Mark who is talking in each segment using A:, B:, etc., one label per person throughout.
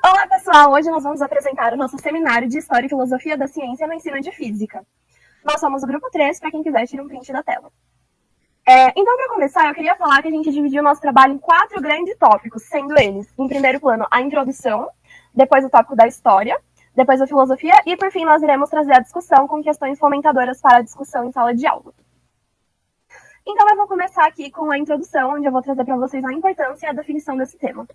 A: Olá, pessoal! Hoje nós vamos apresentar o nosso seminário de História e Filosofia da Ciência no Ensino de Física. Nós somos o grupo 3, para quem quiser tirar um print da tela. Então, para começar, eu queria falar que a gente dividiu o nosso trabalho em 4 grandes tópicos, sendo eles, em primeiro plano, a introdução, depois o tópico da história, depois a filosofia e, por fim, nós iremos trazer a discussão com questões fomentadoras para a discussão em sala de aula. Então, eu vou começar aqui com a introdução, onde eu vou trazer para vocês a importância e a definição desse tema.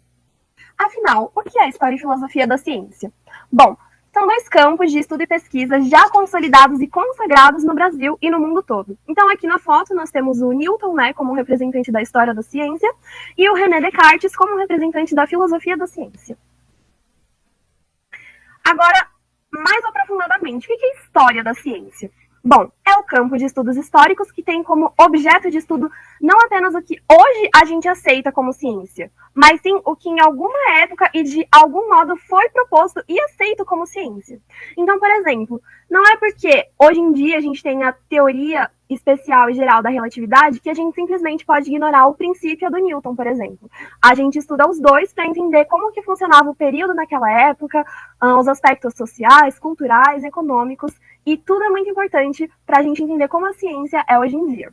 A: Afinal, o que é História e Filosofia da Ciência? Bom, são 2 campos de estudo e pesquisa já consolidados e consagrados no Brasil e no mundo todo. Então, aqui na foto, nós temos o Newton, né, como representante da história da ciência, e o René Descartes como representante da filosofia da ciência. Agora, mais aprofundadamente, o que é história da ciência? Bom, é o campo de estudos históricos que tem como objeto de estudo não apenas o que hoje a gente aceita como ciência, mas sim o que em alguma época e de algum modo foi proposto e aceito como ciência. Então, por exemplo, não é porque hoje em dia a gente tem a teoria especial e geral da relatividade que a gente simplesmente pode ignorar o princípio do Newton, por exemplo. A gente estuda os dois para entender como que funcionava o período naquela época, os aspectos sociais, culturais, econômicos, e tudo é muito importante para a gente entender como a ciência é hoje em dia.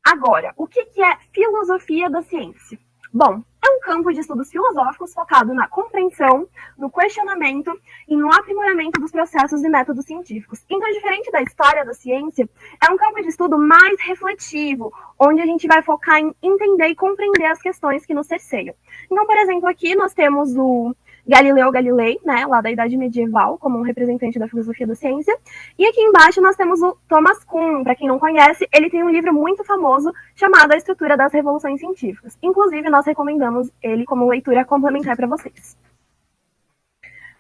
A: Agora, o que é filosofia da ciência? Bom, é um campo de estudos filosóficos focado na compreensão, no questionamento e no aprimoramento dos processos e métodos científicos. Então, diferente da história da ciência, é um campo de estudo mais refletivo, onde a gente vai focar em entender e compreender as questões que nos cerceiam. Então, por exemplo, aqui nós temos o Galileu Galilei, né, lá da Idade Medieval, como um representante da filosofia da ciência. E aqui embaixo nós temos o Thomas Kuhn. Para quem não conhece, ele tem um livro muito famoso chamado A Estrutura das Revoluções Científicas. Inclusive, nós recomendamos ele como leitura complementar para vocês.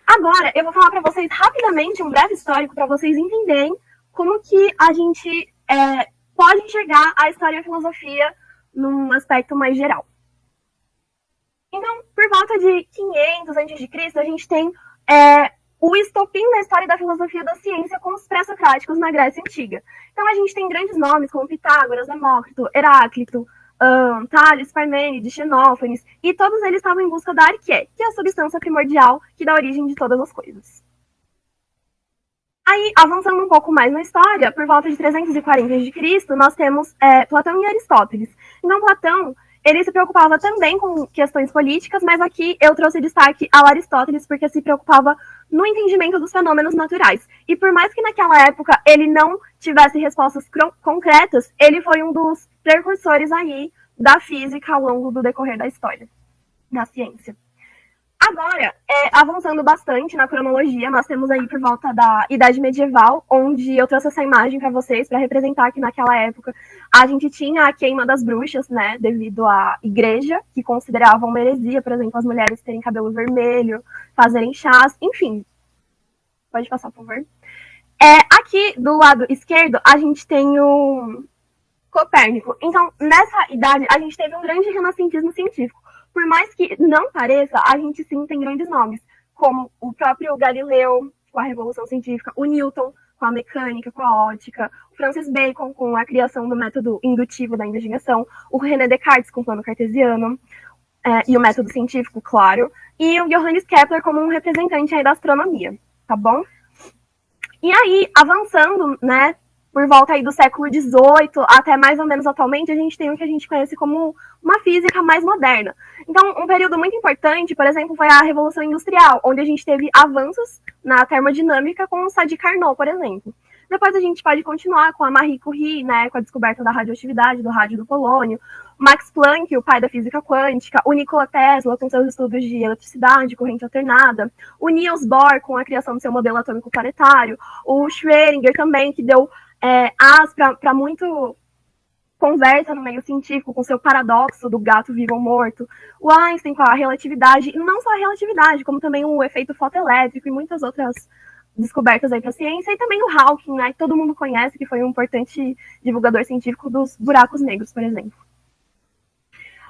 A: Agora, eu vou falar para vocês rapidamente um breve histórico para vocês entenderem como que a gente pode enxergar a história e a filosofia num aspecto mais geral. Então, por volta de 500 a.C., a gente tem o estopim da história da filosofia da ciência com os pré-socráticos na Grécia Antiga. Então, a gente tem grandes nomes como Pitágoras, Demócrito, Heráclito, Tales, Parmênides, Xenófanes, e todos eles estavam em busca da arqué, que é a substância primordial que dá origem de todas as coisas. Aí, avançando um pouco mais na história, por volta de 340 a.C., nós temos Platão e Aristóteles. Então, Platão, ele se preocupava também com questões políticas, mas aqui eu trouxe destaque ao Aristóteles porque se preocupava no entendimento dos fenômenos naturais. E por mais que naquela época ele não tivesse respostas concretas, ele foi um dos precursores aí da física ao longo do decorrer da história, da ciência. Agora, avançando bastante na cronologia, nós temos aí por volta da Idade Medieval, onde eu trouxe essa imagem para vocês, para representar que naquela época a gente tinha a queima das bruxas, né, devido à igreja, que considerava uma heresia, por exemplo, as mulheres terem cabelo vermelho, fazerem chás, enfim. Pode passar, por favor. Aqui, do lado esquerdo, a gente tem o Copérnico. Então, nessa idade, a gente teve um grande renascentismo científico. Por mais que não pareça, a gente sim tem grandes nomes, como o próprio Galileu, com a Revolução Científica, o Newton, com a mecânica, com a ótica, o Francis Bacon, com a criação do método indutivo da investigação, o René Descartes, com o plano cartesiano, e o método científico, claro, e o Johannes Kepler como um representante aí da astronomia, tá bom? E aí, avançando, né, por volta aí do século XVIII até mais ou menos atualmente, a gente tem o que a gente conhece como uma física mais moderna. Então, um período muito importante, por exemplo, foi a Revolução Industrial, onde a gente teve avanços na termodinâmica com o Sadi Carnot, por exemplo. Depois a gente pode continuar com a Marie Curie, né, com a descoberta da radioatividade, do rádio do polônio, Max Planck, o pai da física quântica, o Nikola Tesla com seus estudos de eletricidade, corrente alternada, o Niels Bohr com a criação do seu modelo atômico planetário, o Schrödinger também, que deu para muito conversa no meio científico com seu paradoxo do gato vivo ou morto, o Einstein com a relatividade, e não só a relatividade, como também o efeito fotoelétrico e muitas outras descobertas aí para a ciência, e também o Hawking, né, que todo mundo conhece, que foi um importante divulgador científico dos buracos negros, por exemplo.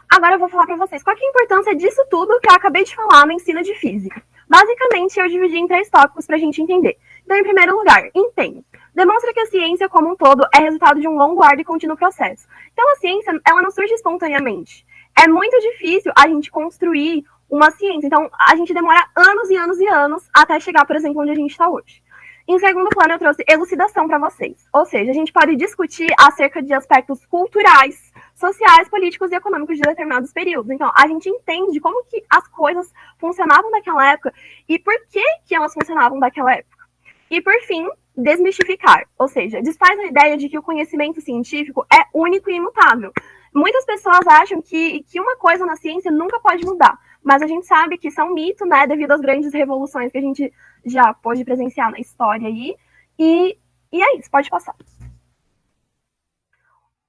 A: Agora eu vou falar para vocês qual é a importância disso tudo que eu acabei de falar no ensino de física. Basicamente, eu dividi em 3 tópicos para a gente entender. Então, em primeiro lugar, empenho. Demonstra que a ciência como um todo é resultado de um longo, árduo e contínuo processo. Então, a ciência, ela não surge espontaneamente. É muito difícil a gente construir uma ciência. Então, a gente demora anos e anos e anos até chegar, por exemplo, onde a gente está hoje. Em segundo plano, eu trouxe elucidação para vocês. Ou seja, a gente pode discutir acerca de aspectos culturais, sociais, políticos e econômicos de determinados períodos. Então, a gente entende como que as coisas funcionavam naquela época e por que elas funcionavam naquela época. E, por fim, desmistificar. Ou seja, desfaz a ideia de que o conhecimento científico é único e imutável. Muitas pessoas acham que uma coisa na ciência nunca pode mudar, mas a gente sabe que isso é um mito, né, devido às grandes revoluções que a gente já pôde presenciar na história aí. E é isso, pode passar.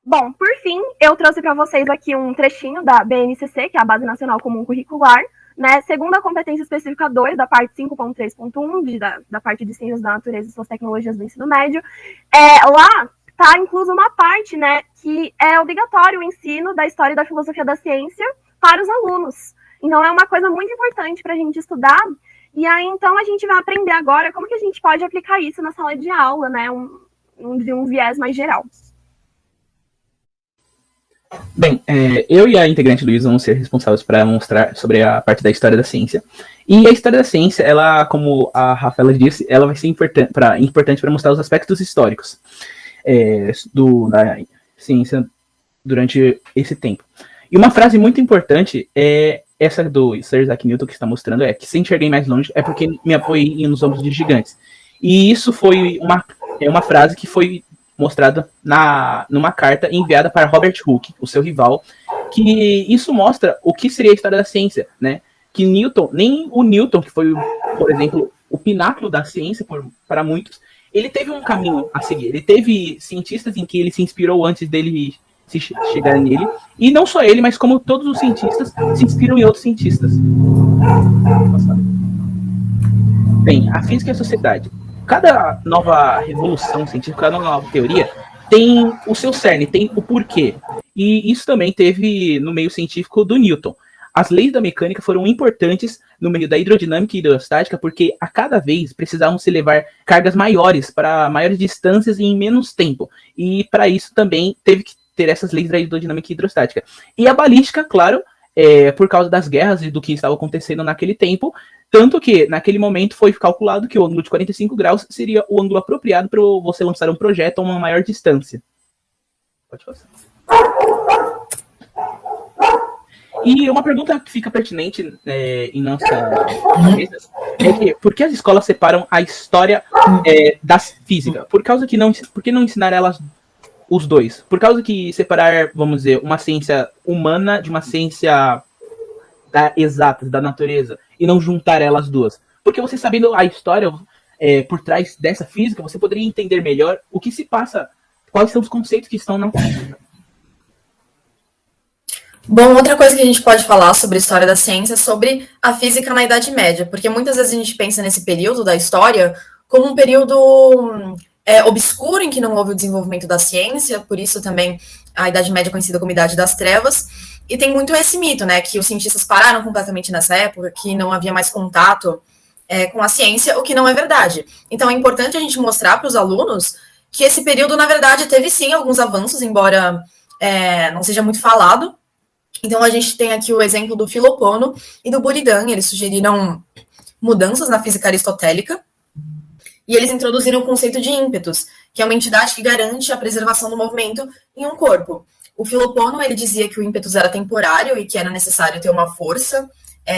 A: Bom, por fim, eu trouxe para vocês aqui um trechinho da BNCC, que é a Base Nacional Comum Curricular, né? Segundo a competência específica 2, da parte 5.3.1, da parte de Ciências da Natureza e suas tecnologias do ensino médio, lá está incluso uma parte, né, que é obrigatório o ensino da história e da filosofia da ciência para os alunos. Então, é uma coisa muito importante para a gente estudar. E aí, então, a gente vai aprender agora como que a gente pode aplicar isso na sala de aula, né, de um viés mais geral.
B: Bem, eu e a integrante Luísa vamos ser responsáveis para mostrar sobre a parte da história da ciência. E a história da ciência, ela, como a Rafaela disse, ela vai ser importante para mostrar os aspectos históricos da ciência durante esse tempo. E uma frase muito importante é essa do Sir Isaac Newton que está mostrando, que se enxerguei mais longe é porque me apoiei nos ombros de gigantes. E isso foi uma frase que foi mostrada numa carta enviada para Robert Hooke, o seu rival, que isso mostra o que seria a história da ciência, né? Que Newton, nem o Newton, que foi, por exemplo, o pináculo da ciência para muitos, ele teve um caminho a seguir. Ele teve cientistas em que ele se inspirou antes dele se chegar nele, e não só ele, mas como todos os cientistas se inspiram em outros cientistas. Bem, a física e a sociedade. Cada nova revolução científica, cada nova teoria tem o seu cerne, tem o porquê. E isso também teve no meio científico do Newton. As leis da mecânica foram importantes no meio da hidrodinâmica e hidrostática porque a cada vez precisavam se levar cargas maiores para maiores distâncias e em menos tempo. E para isso também teve que ter essas leis da hidrodinâmica e hidrostática. E a balística, claro, por causa das guerras e do que estava acontecendo naquele tempo, tanto que, naquele momento, foi calculado que o ângulo de 45 graus seria o ângulo apropriado para você lançar um projétil a uma maior distância. Pode passar. E uma pergunta que fica pertinente em nossa mesa é que por que as escolas separam a história da física? Por que não ensinar elas os dois? Por causa que separar, vamos dizer, uma ciência humana de uma ciência exata, da natureza, e não juntar elas duas. Porque você sabendo a história por trás dessa física, você poderia entender melhor o que se passa, quais são os conceitos que estão na física.
C: Bom, outra coisa que a gente pode falar sobre a história da ciência é sobre a física na Idade Média, porque muitas vezes a gente pensa nesse período da história como um período obscuro em que não houve o desenvolvimento da ciência, por isso também a Idade Média é conhecida como Idade das Trevas. E tem muito esse mito, né, que os cientistas pararam completamente nessa época, que não havia mais contato com a ciência, o que não é verdade. Então é importante a gente mostrar para os alunos que esse período, na verdade, teve sim alguns avanços, embora não seja muito falado. Então a gente tem aqui o exemplo do Filopono e do Buridan, eles sugeriram mudanças na física aristotélica, e eles introduziram o conceito de ímpetus, que é uma entidade que garante a preservação do movimento em um corpo. O Filopono, ele dizia que o ímpetus era temporário e que era necessário ter uma força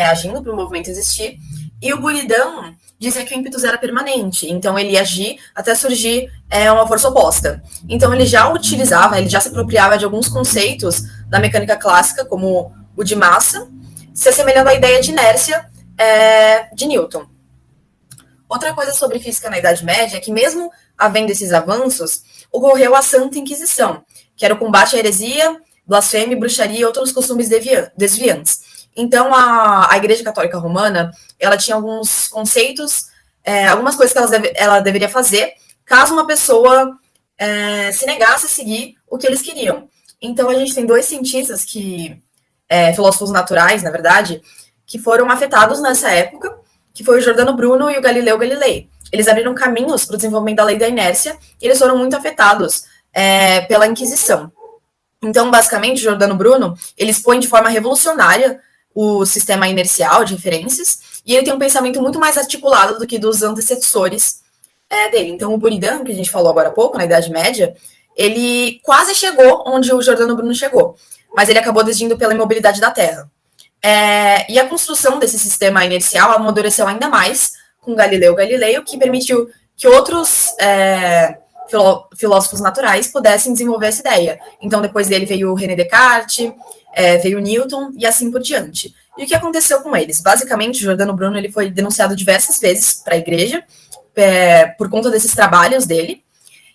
C: agindo para o movimento existir. E o Buridan dizia que o ímpetus era permanente, então ele ia agir até surgir uma força oposta. Então ele já utilizava, ele já se apropriava de alguns conceitos da mecânica clássica, como o de massa, se assemelhando à ideia de inércia de Newton. Outra coisa sobre física na Idade Média é que, mesmo havendo esses avanços, ocorreu a Santa Inquisição, que era o combate à heresia, blasfêmia, bruxaria e outros costumes desviantes. Então, a Igreja Católica Romana, ela tinha alguns conceitos, algumas coisas que ela deveria fazer, caso uma pessoa se negasse a seguir o que eles queriam. Então, a gente tem dois cientistas filósofos naturais, na verdade, que foram afetados nessa época, que foi o Giordano Bruno e o Galileu Galilei. Eles abriram caminhos para o desenvolvimento da lei da inércia e eles foram muito afetados pela Inquisição. Então, basicamente, o Giordano Bruno, ele expõe de forma revolucionária o sistema inercial de referências, e ele tem um pensamento muito mais articulado do que dos antecessores dele. Então, o Buridan, que a gente falou agora há pouco, na Idade Média, ele quase chegou onde o Giordano Bruno chegou, mas ele acabou decidindo pela imobilidade da Terra. E a construção desse sistema inercial amadureceu ainda mais com Galileu Galilei, que permitiu que outros filósofos naturais pudessem desenvolver essa ideia. Então, depois dele veio René Descartes, veio Newton e assim por diante. E o que aconteceu com eles? Basicamente, Giordano Bruno ele foi denunciado diversas vezes para a igreja por conta desses trabalhos dele,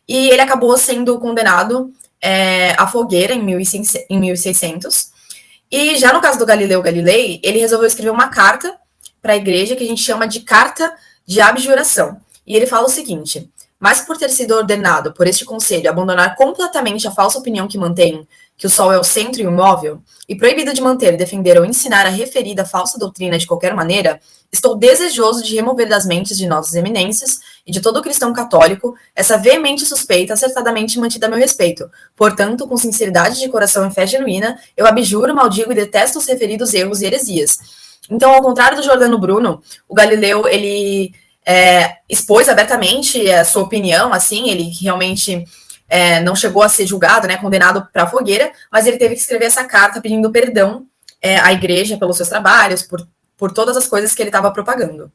C: e ele acabou sendo condenado à fogueira em 1600. E já no caso do Galileu Galilei, ele resolveu escrever uma carta para a igreja que a gente chama de Carta de Abjuração. E ele fala o seguinte: mas por ter sido ordenado por este conselho abandonar completamente a falsa opinião que mantém que o Sol é o centro e o móvel, e proibido de manter, defender ou ensinar a referida falsa doutrina de qualquer maneira, estou desejoso de remover das mentes de nossas eminências e de todo cristão católico essa veemente suspeita acertadamente mantida a meu respeito. Portanto, com sinceridade de coração e fé genuína, eu abjuro, maldigo e detesto os referidos erros e heresias. Então, ao contrário do Giordano Bruno, o Galileu, ele expôs abertamente a sua opinião, assim, ele realmente não chegou a ser julgado, né, condenado para a fogueira, mas ele teve que escrever essa carta pedindo perdão à igreja pelos seus trabalhos, por todas as coisas que ele estava propagando.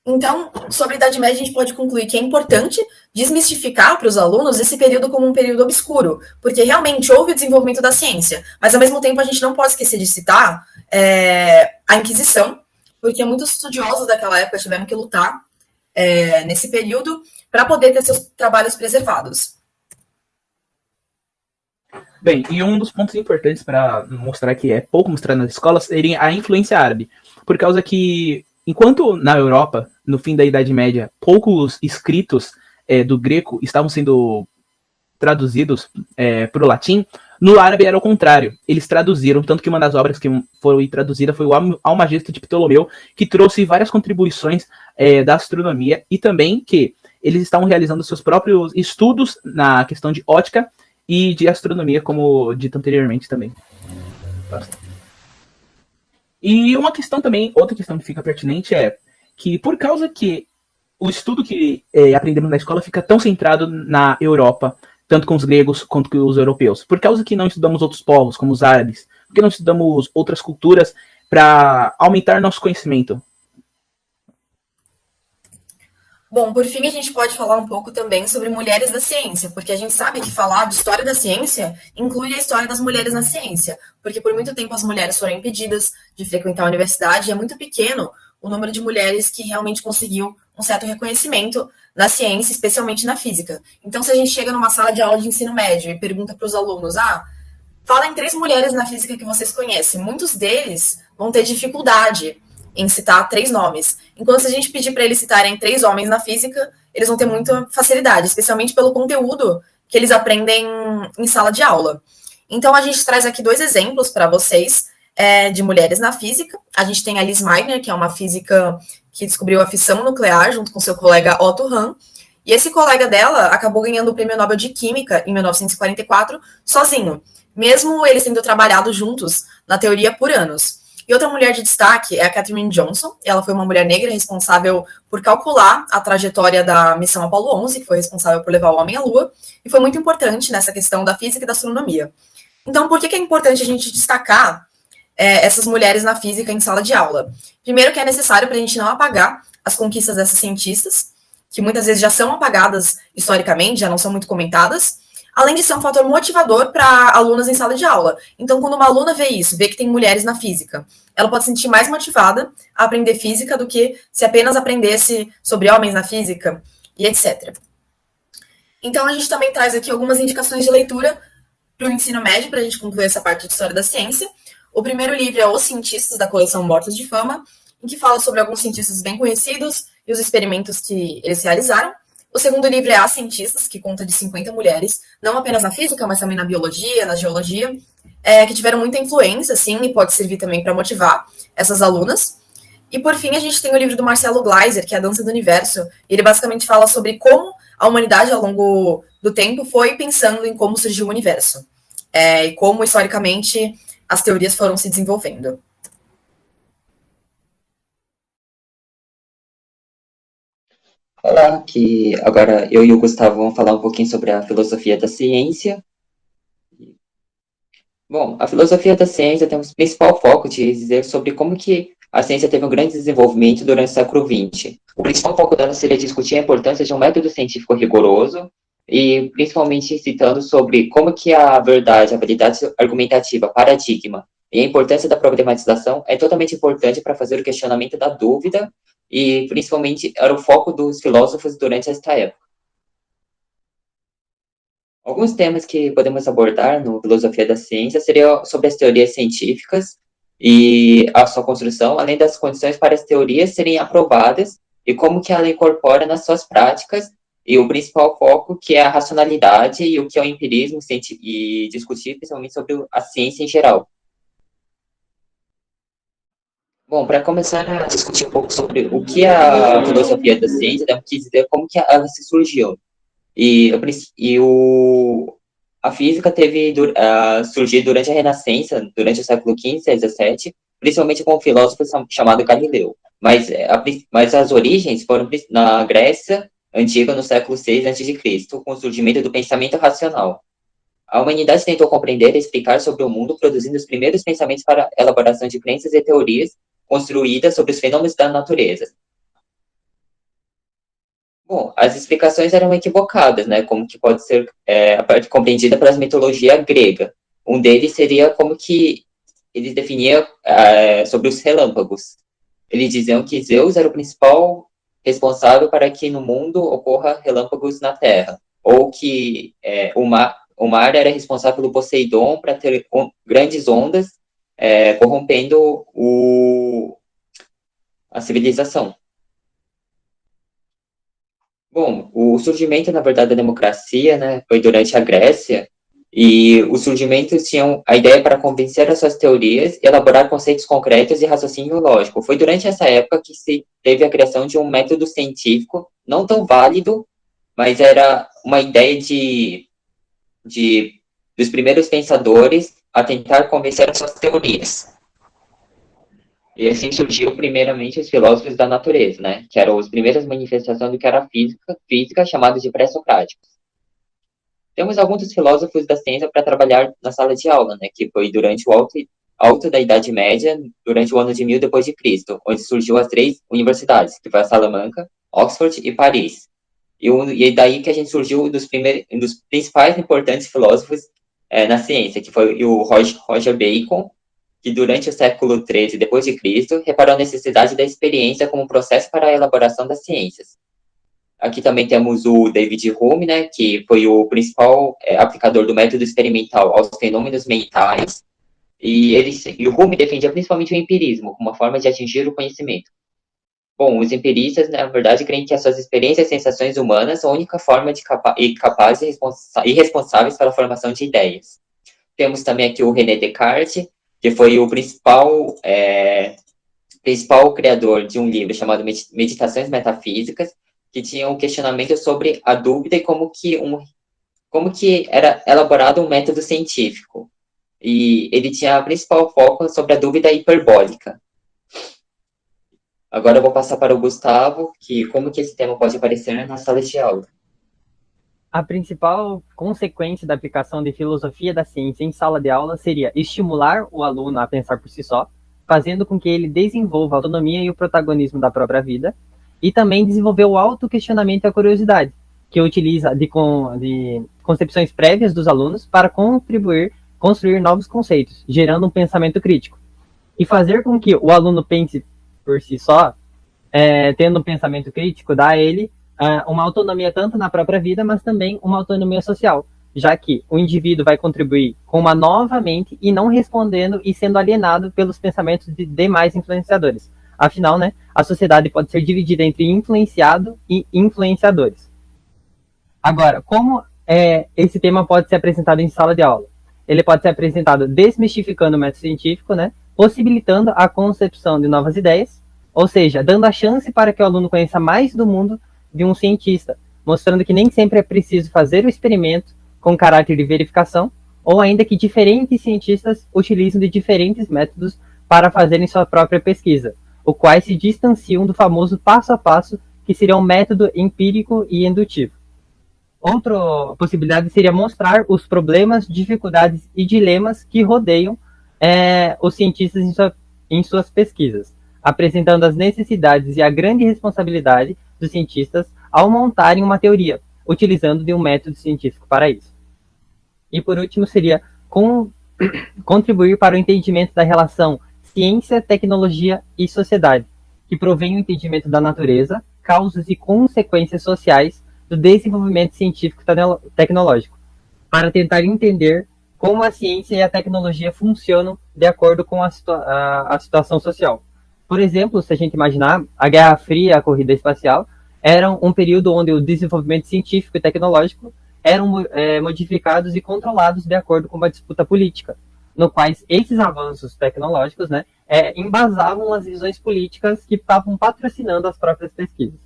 C: Então, sobre a Idade Média, a gente pode concluir que é importante desmistificar para os alunos esse período como um período obscuro, porque realmente houve o desenvolvimento da ciência, mas ao mesmo tempo a gente não pode esquecer de citar a Inquisição, porque muitos estudiosos daquela época tiveram que lutar nesse período para poder ter seus trabalhos preservados.
B: Bem, e um dos pontos importantes para mostrar que é pouco mostrado nas escolas seria a influência árabe, por causa que, enquanto na Europa, no fim da Idade Média, poucos escritos do grego estavam sendo traduzidos para o latim, no árabe era o contrário. Eles traduziram, tanto que uma das obras que foi traduzida foi o Almagesto de Ptolomeu, que trouxe várias contribuições da astronomia, e também que eles estavam realizando seus próprios estudos na questão de ótica e de astronomia, como dito anteriormente também. E uma questão também, outra questão que fica pertinente é que, por causa que o estudo que aprendemos na escola fica tão centrado na Europa, tanto com os gregos quanto com os europeus, por causa que não estudamos outros povos, como os árabes, porque não estudamos outras culturas para aumentar nosso conhecimento.
C: Bom, por fim, a gente pode falar um pouco também sobre mulheres da ciência, porque a gente sabe que falar de história da ciência inclui a história das mulheres na ciência, porque por muito tempo as mulheres foram impedidas de frequentar a universidade, e é muito pequeno o número de mulheres que realmente conseguiu um certo reconhecimento na ciência, especialmente na física. Então, se a gente chega numa sala de aula de ensino médio e pergunta para os alunos, fala em 3 mulheres na física que vocês conhecem, muitos deles vão ter dificuldade em citar 3 nomes. Enquanto se a gente pedir para eles citarem 3 homens na física, eles vão ter muita facilidade, especialmente pelo conteúdo que eles aprendem em sala de aula. Então, a gente traz aqui 2 exemplos para vocês de mulheres na física. A gente tem a Liz Meitner, que é uma física que descobriu a fissão nuclear junto com seu colega Otto Hahn. E esse colega dela acabou ganhando o Prêmio Nobel de Química em 1944 sozinho, mesmo eles tendo trabalhado juntos na teoria por anos. E outra mulher de destaque é a Katherine Johnson. Ela foi uma mulher negra responsável por calcular a trajetória da missão Apollo 11, que foi responsável por levar o homem à Lua, e foi muito importante nessa questão da física e da astronomia. Então, por que é importante a gente destacar essas mulheres na física em sala de aula? Primeiro que é necessário para a gente não apagar as conquistas dessas cientistas, que muitas vezes já são apagadas historicamente, já não são muito comentadas, além de ser um fator motivador para alunas em sala de aula. Então, quando uma aluna vê isso, vê que tem mulheres na física, ela pode se sentir mais motivada a aprender física do que se apenas aprendesse sobre homens na física e etc. Então, a gente também traz aqui algumas indicações de leitura para o ensino médio, para a gente concluir essa parte de história da ciência. O primeiro livro é Os Cientistas, da coleção Mortos de Fama, em que fala sobre alguns cientistas bem conhecidos e os experimentos que eles realizaram. O segundo livro é As Cientistas, que conta de 50 mulheres, não apenas na física, mas também na biologia, na geologia, que tiveram muita influência, assim, e pode servir também para motivar essas alunas. E, por fim, a gente tem o livro do Marcelo Gleiser, que é A Dança do Universo, e ele basicamente fala sobre como a humanidade, ao longo do tempo, foi pensando em como surgiu o universo, e como, historicamente, as teorias foram se desenvolvendo.
D: Olá, que agora eu e o Gustavo vamos falar um pouquinho sobre a filosofia da ciência. Bom, a filosofia da ciência tem o principal foco de dizer sobre como que a ciência teve um grande desenvolvimento durante o século XX. O principal foco dela seria discutir a importância de um método científico rigoroso e principalmente citando sobre como que a verdade, a validade argumentativa, paradigma e a importância da problematização é totalmente importante para fazer o questionamento da dúvida e principalmente era o foco dos filósofos durante esta época. Alguns temas que podemos abordar no Filosofia da Ciência seriam sobre as teorias científicas e a sua construção, além das condições para as teorias serem aprovadas e como que ela incorpora nas suas práticas, e o principal foco que é a racionalidade e o que é o empirismo e discutir principalmente sobre a ciência em geral. Bom, para começar a discutir um pouco sobre o que é a filosofia da ciência, temos que dizer como que ela se surgiu. A física teve surgido durante a Renascença, durante o século XV e XVII, principalmente com um filósofo chamado Galileu. Mas as origens foram na Grécia Antiga, no século VI a.C., com o surgimento do pensamento racional. A humanidade tentou compreender e explicar sobre o mundo, produzindo os primeiros pensamentos para a elaboração de crenças e teorias construídas sobre os fenômenos da natureza. Bom, as explicações eram equivocadas, né? Como que pode ser a parte compreendida pela mitologia grega. Um deles seria como que eles definiam sobre os relâmpagos. Eles diziam que Zeus era o principal responsável para que no mundo ocorra relâmpagos na Terra, ou que o mar era responsável pelo Poseidon para ter grandes ondas, corrompendo a civilização. Bom, o surgimento, na verdade, da democracia, né, foi durante a Grécia, e os surgimentos tinham a ideia para convencer as suas teorias e elaborar conceitos concretos e raciocínio lógico. Foi durante essa época que se teve a criação de um método científico, não tão válido, mas era uma ideia dos primeiros pensadores a tentar convencer as suas teorias. E assim surgiu primeiramente os filósofos da natureza, né? Que eram as primeiras manifestações do que era física chamados de pré-socráticos. Temos alguns dos filósofos da ciência para trabalhar na sala de aula, né? Que foi durante o alto da Idade Média, durante o ano de 1000 depois de Cristo, onde surgiu as 3 universidades, que foi a Salamanca, Oxford e Paris. E daí que a gente surgiu um dos principais importantes filósofos na ciência, que foi o Roger Bacon, que durante o século XIII depois de Cristo reparou a necessidade da experiência como processo para a elaboração das ciências. Aqui também temos o David Hume, né, que foi o principal aplicador do método experimental aos fenômenos mentais, e o Hume defendia principalmente o empirismo como uma forma de atingir o conhecimento. Bom, os empiristas, na verdade, creem que as suas experiências e sensações humanas são a única forma capazes e responsáveis pela formação de ideias. Temos também aqui o René Descartes, que foi o principal criador de um livro chamado Meditações Metafísicas, que tinha um questionamento sobre a dúvida e como que era elaborado um método científico. E ele tinha o principal foco sobre a dúvida hiperbólica. Agora eu vou passar para o Gustavo, como que esse tema pode aparecer na sala de aula.
E: A principal consequência da aplicação de filosofia da ciência em sala de aula seria estimular o aluno a pensar por si só, fazendo com que ele desenvolva a autonomia e o protagonismo da própria vida, e também desenvolver o autoquestionamento e a curiosidade, que utiliza de concepções prévias dos alunos para construir novos conceitos, gerando um pensamento crítico. E fazer com que o aluno pense por si só, tendo um pensamento crítico, dá a ele uma autonomia tanto na própria vida, mas também uma autonomia social, já que o indivíduo vai contribuir com uma nova mente e não respondendo e sendo alienado pelos pensamentos de demais influenciadores. Afinal, né, a sociedade pode ser dividida entre influenciado e influenciadores. Agora, como esse tema pode ser apresentado em sala de aula? Ele pode ser apresentado desmistificando o método científico, né, possibilitando a concepção de novas ideias, ou seja, dando a chance para que o aluno conheça mais do mundo de um cientista, mostrando que nem sempre é preciso fazer o experimento com caráter de verificação, ou ainda que diferentes cientistas utilizam de diferentes métodos para fazerem sua própria pesquisa, os quais se distanciam do famoso passo a passo, que seria um método empírico e indutivo. Outra possibilidade seria mostrar os problemas, dificuldades e dilemas que rodeiam os cientistas em suas pesquisas, apresentando as necessidades e a grande responsabilidade dos cientistas ao montarem uma teoria, utilizando de um método científico para isso. E por último seria contribuir para o entendimento da relação ciência, tecnologia e sociedade, que provém o entendimento da natureza, causas e consequências sociais do desenvolvimento científico tecnológico, para tentar entender como a ciência e a tecnologia funcionam de acordo com a situação social. Por exemplo, se a gente imaginar, a Guerra Fria e a corrida espacial eram um período onde o desenvolvimento científico e tecnológico eram modificados e controlados de acordo com uma disputa política, no quais esses avanços tecnológicos embasavam as visões políticas que estavam patrocinando as próprias pesquisas.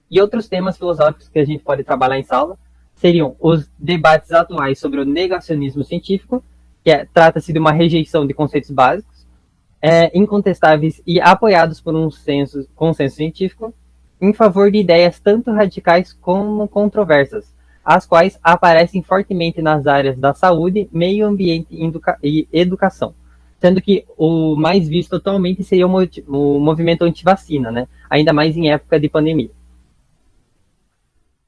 E: E outros temas filosóficos que a gente pode trabalhar em sala seriam os debates atuais sobre o negacionismo científico, que trata-se de uma rejeição de conceitos básicos, incontestáveis e apoiados por um consenso científico, em favor de ideias tanto radicais como controversas, as quais aparecem fortemente nas áreas da saúde, meio ambiente e educação. Sendo que o mais visto atualmente seria o movimento anti-vacina, né? Ainda mais em época de pandemia.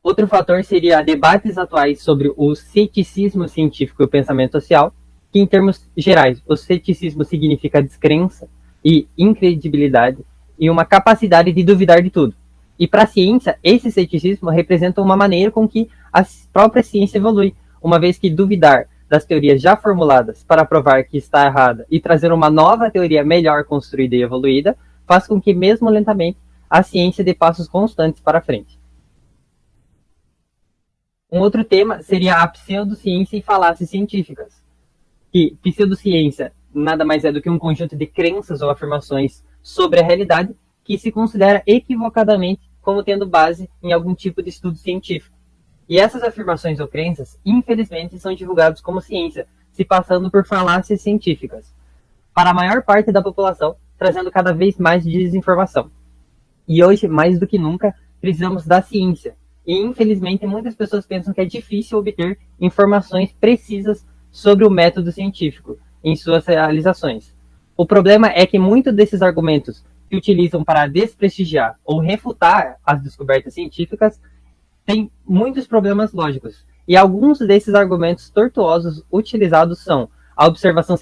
E: Outro fator seria debates atuais sobre o ceticismo científico e o pensamento social, que em termos gerais, o ceticismo significa descrença e incredibilidade e uma capacidade de duvidar de tudo. E para a ciência, esse ceticismo representa uma maneira com que a própria ciência evolui, uma vez que duvidar das teorias já formuladas para provar que está errada e trazer uma nova teoria melhor construída e evoluída, faz com que, mesmo lentamente, a ciência dê passos constantes para frente. Um outro tema seria a pseudociência e falácias científicas, que pseudociência nada mais é do que um conjunto de crenças ou afirmações sobre a realidade que se considera equivocadamente como tendo base em algum tipo de estudo científico. E essas afirmações ou crenças, infelizmente, são divulgadas como ciência, se passando por falácias científicas, para a maior parte da população, trazendo cada vez mais desinformação. E hoje, mais do que nunca, precisamos da ciência. E, infelizmente, muitas pessoas pensam que é difícil obter informações precisas sobre o método científico em suas realizações. O problema é que muitos desses argumentos que utilizam para desprestigiar ou refutar as descobertas científicas têm muitos problemas lógicos. E alguns desses argumentos tortuosos utilizados são a observação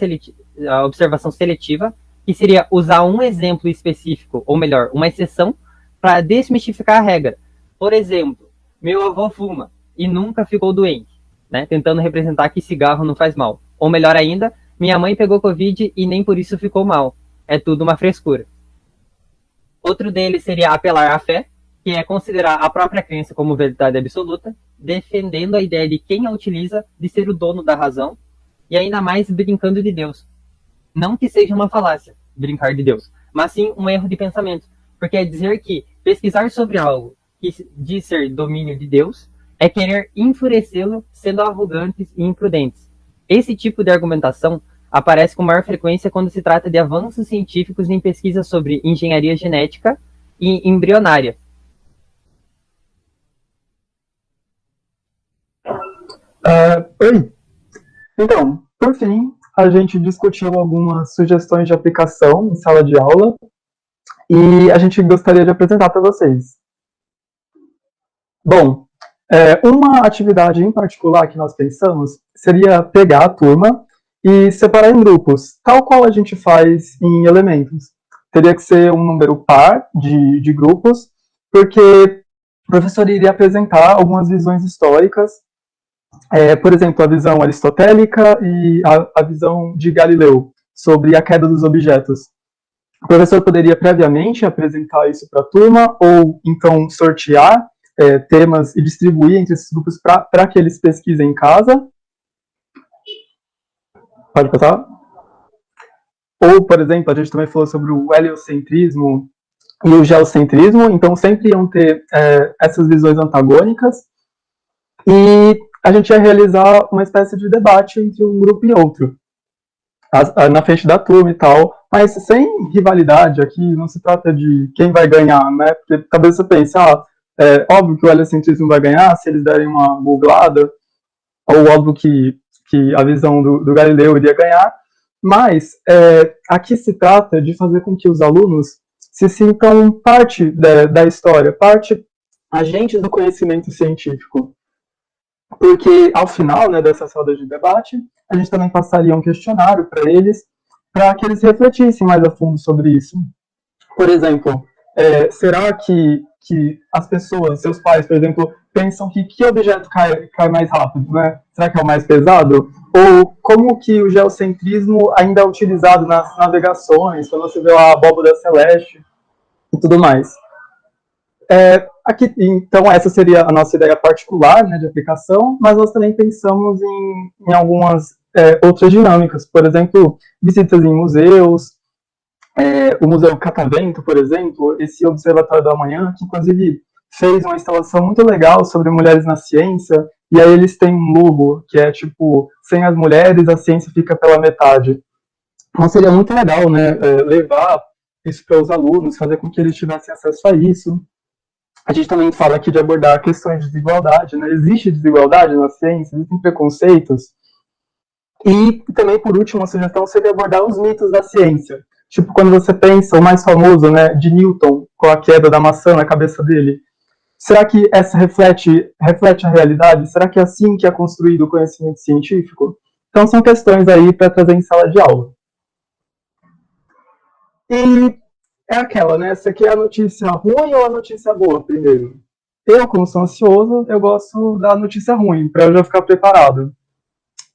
E: seletiva, que seria usar um exemplo específico, ou melhor, uma exceção, para desmistificar a regra. Por exemplo, meu avô fuma e nunca ficou doente, né? Tentando representar que cigarro não faz mal. Ou melhor ainda, minha mãe pegou Covid e nem por isso ficou mal. É tudo uma frescura. Outro deles seria apelar à fé, que é considerar a própria crença como verdade absoluta, defendendo a ideia de quem a utiliza de ser o dono da razão, e ainda mais brincando de Deus. Não que seja uma falácia, brincar de Deus, mas sim um erro de pensamento, porque é dizer que pesquisar sobre algo que diz ser domínio de Deus é querer enfurecê-lo sendo arrogantes e imprudentes. Esse tipo de argumentação aparece com maior frequência quando se trata de avanços científicos em pesquisas sobre engenharia genética e embrionária.
F: Oi. Então, por fim, a gente discutiu algumas sugestões de aplicação em sala de aula e a gente gostaria de apresentar para vocês. Bom, uma atividade em particular que nós pensamos seria pegar a turma e separar em grupos, tal qual a gente faz em elementos. Teria que ser um número par de grupos, porque o professor iria apresentar algumas visões históricas, por exemplo, a visão aristotélica e a visão de Galileu sobre a queda dos objetos. O professor poderia previamente apresentar isso para a turma, ou então sortear temas e distribuir entre esses grupos para que eles pesquisem em casa. Pode passar? Ou, por exemplo, a gente também falou sobre o heliocentrismo e o geocentrismo, então sempre iam ter essas visões antagônicas. E a gente ia realizar uma espécie de debate entre um grupo e outro, na frente da turma e tal, mas sem rivalidade aqui, não se trata de quem vai ganhar, né? Porque talvez você pense, é óbvio que o heliocentrismo vai ganhar se eles derem uma googlada, ou óbvio que a visão do Galileu iria ganhar, mas aqui se trata de fazer com que os alunos se sintam parte da história, parte agentes do conhecimento científico. Porque, ao final, né, dessas rodas de debate, a gente também passaria um questionário para eles, para que eles refletissem mais a fundo sobre isso. Por exemplo, será que as pessoas, seus pais, por exemplo, pensam que objeto cai mais rápido, né? Será que é o mais pesado? Ou como que o geocentrismo ainda é utilizado nas navegações, quando você vê lá a abóbora celeste e tudo mais. Aqui, então, essa seria a nossa ideia particular, né, de aplicação, mas nós também pensamos em algumas outras dinâmicas. Por exemplo, visitas em museus, o Museu Catavento, por exemplo, esse Observatório do Amanhã, que inclusive fez uma instalação muito legal sobre mulheres na ciência, e aí eles têm um logo que é tipo, sem as mulheres a ciência fica pela metade. Então seria muito legal, né, levar isso para os alunos, fazer com que eles tivessem acesso a isso. A gente também fala aqui de abordar questões de desigualdade, né? Existe desigualdade na ciência, existem preconceitos. E também, por último, a sugestão seria abordar os mitos da ciência. Tipo, quando você pensa, o mais famoso, né, de Newton, com a queda da maçã na cabeça dele. Será que essa reflete a realidade? Será que é assim que é construído o conhecimento científico? Então, são questões aí para trazer em sala de aula. E é aquela, né? Você quer a notícia ruim ou a notícia boa primeiro? Eu, como sou ansioso, eu gosto da notícia ruim, para eu já ficar preparado.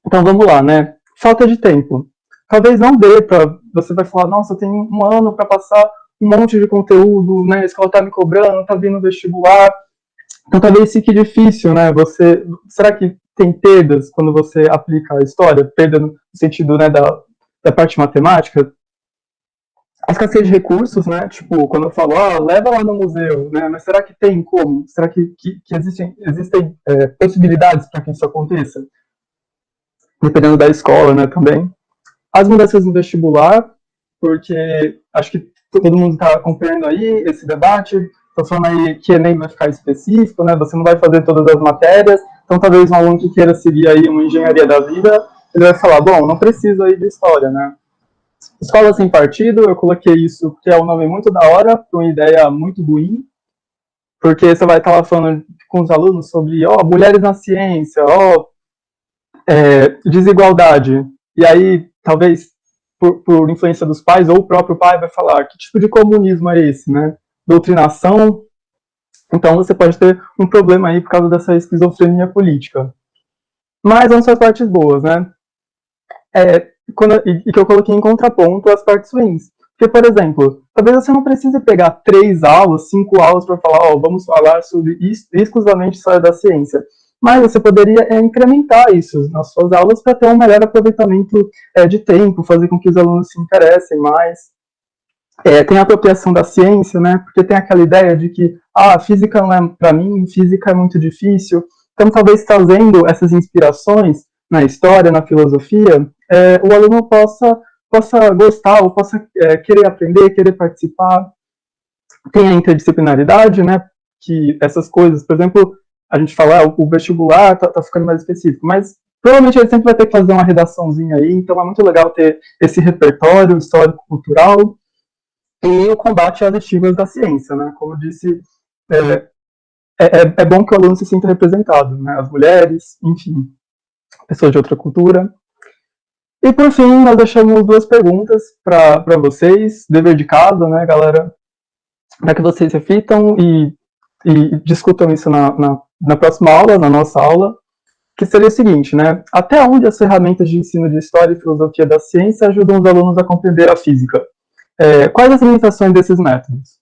F: Então vamos lá, né? Falta de tempo. Talvez não dê para... Você vai falar, nossa, eu tenho um ano para passar um monte de conteúdo, né? A escola tá me cobrando, tá vindo vestibular. Então talvez fique difícil, né? Será que tem perdas quando você aplica a história? Perda no sentido, né, da parte matemática? A escassez de recursos, né? Tipo, quando eu falo, leva lá no museu, né? Mas será que tem como? Será que existem possibilidades para que isso aconteça? Dependendo da escola, né, também. As mudanças no vestibular, porque acho que todo mundo está acompanhando aí esse debate, estou falando aí que Enem vai ficar específico, né? Você não vai fazer todas as matérias, então talvez um aluno que queira seguir aí uma engenharia da vida, ele vai falar, bom, não preciso aí de história, né? Escola sem partido, eu coloquei isso, que é um nome muito da hora, para uma ideia muito ruim, porque você vai estar lá falando com os alunos sobre, mulheres na ciência, desigualdade, e aí, talvez, por influência dos pais, ou o próprio pai vai falar, que tipo de comunismo é esse, né? Doutrinação. Então, você pode ter um problema aí por causa dessa esquizofrenia política. Mas vão ser as partes boas, né? E que eu coloquei em contraponto as partes ruins. Porque, por exemplo, talvez você não precise pegar 3 aulas, 5 aulas para falar, vamos falar sobre exclusivamente história da ciência. Mas você poderia incrementar isso nas suas aulas para ter um melhor aproveitamento de tempo, fazer com que os alunos se interessem mais. Tem a apropriação da ciência, né? Porque tem aquela ideia de que física não é para mim, física é muito difícil. Então, talvez trazendo essas inspirações na história, na filosofia, o aluno possa gostar, ou possa querer aprender, querer participar. Tem a interdisciplinaridade, né? Que essas coisas, por exemplo, a gente fala, o vestibular tá ficando mais específico, mas provavelmente ele sempre vai ter que fazer uma redaçãozinha aí, então é muito legal ter esse repertório histórico-cultural e o combate às estigmas da ciência, né? Como eu disse, é bom que o aluno se sinta representado, né? As mulheres, enfim, pessoas de outra cultura. E por fim, nós deixamos 2 perguntas para vocês, dever de casa, né, galera? Para que vocês reflitam e discutam isso na próxima aula, na nossa aula, que seria o seguinte, né? Até onde as ferramentas de ensino de História e Filosofia da Ciência ajudam os alunos a compreender a física? Quais as limitações desses métodos?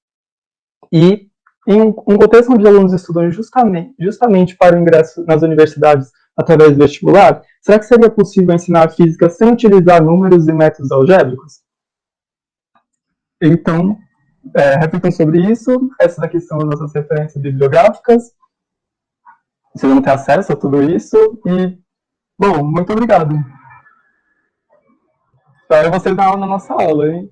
F: E, em um contexto onde alunos estudam justamente para o ingresso nas universidades através do vestibular, será que seria possível ensinar física sem utilizar números e métodos algébricos? Então, reflitam sobre isso. Essas aqui são as nossas referências bibliográficas. vocês vão ter acesso a tudo isso. E, bom, muito obrigado. Espero vocês na nossa aula, hein?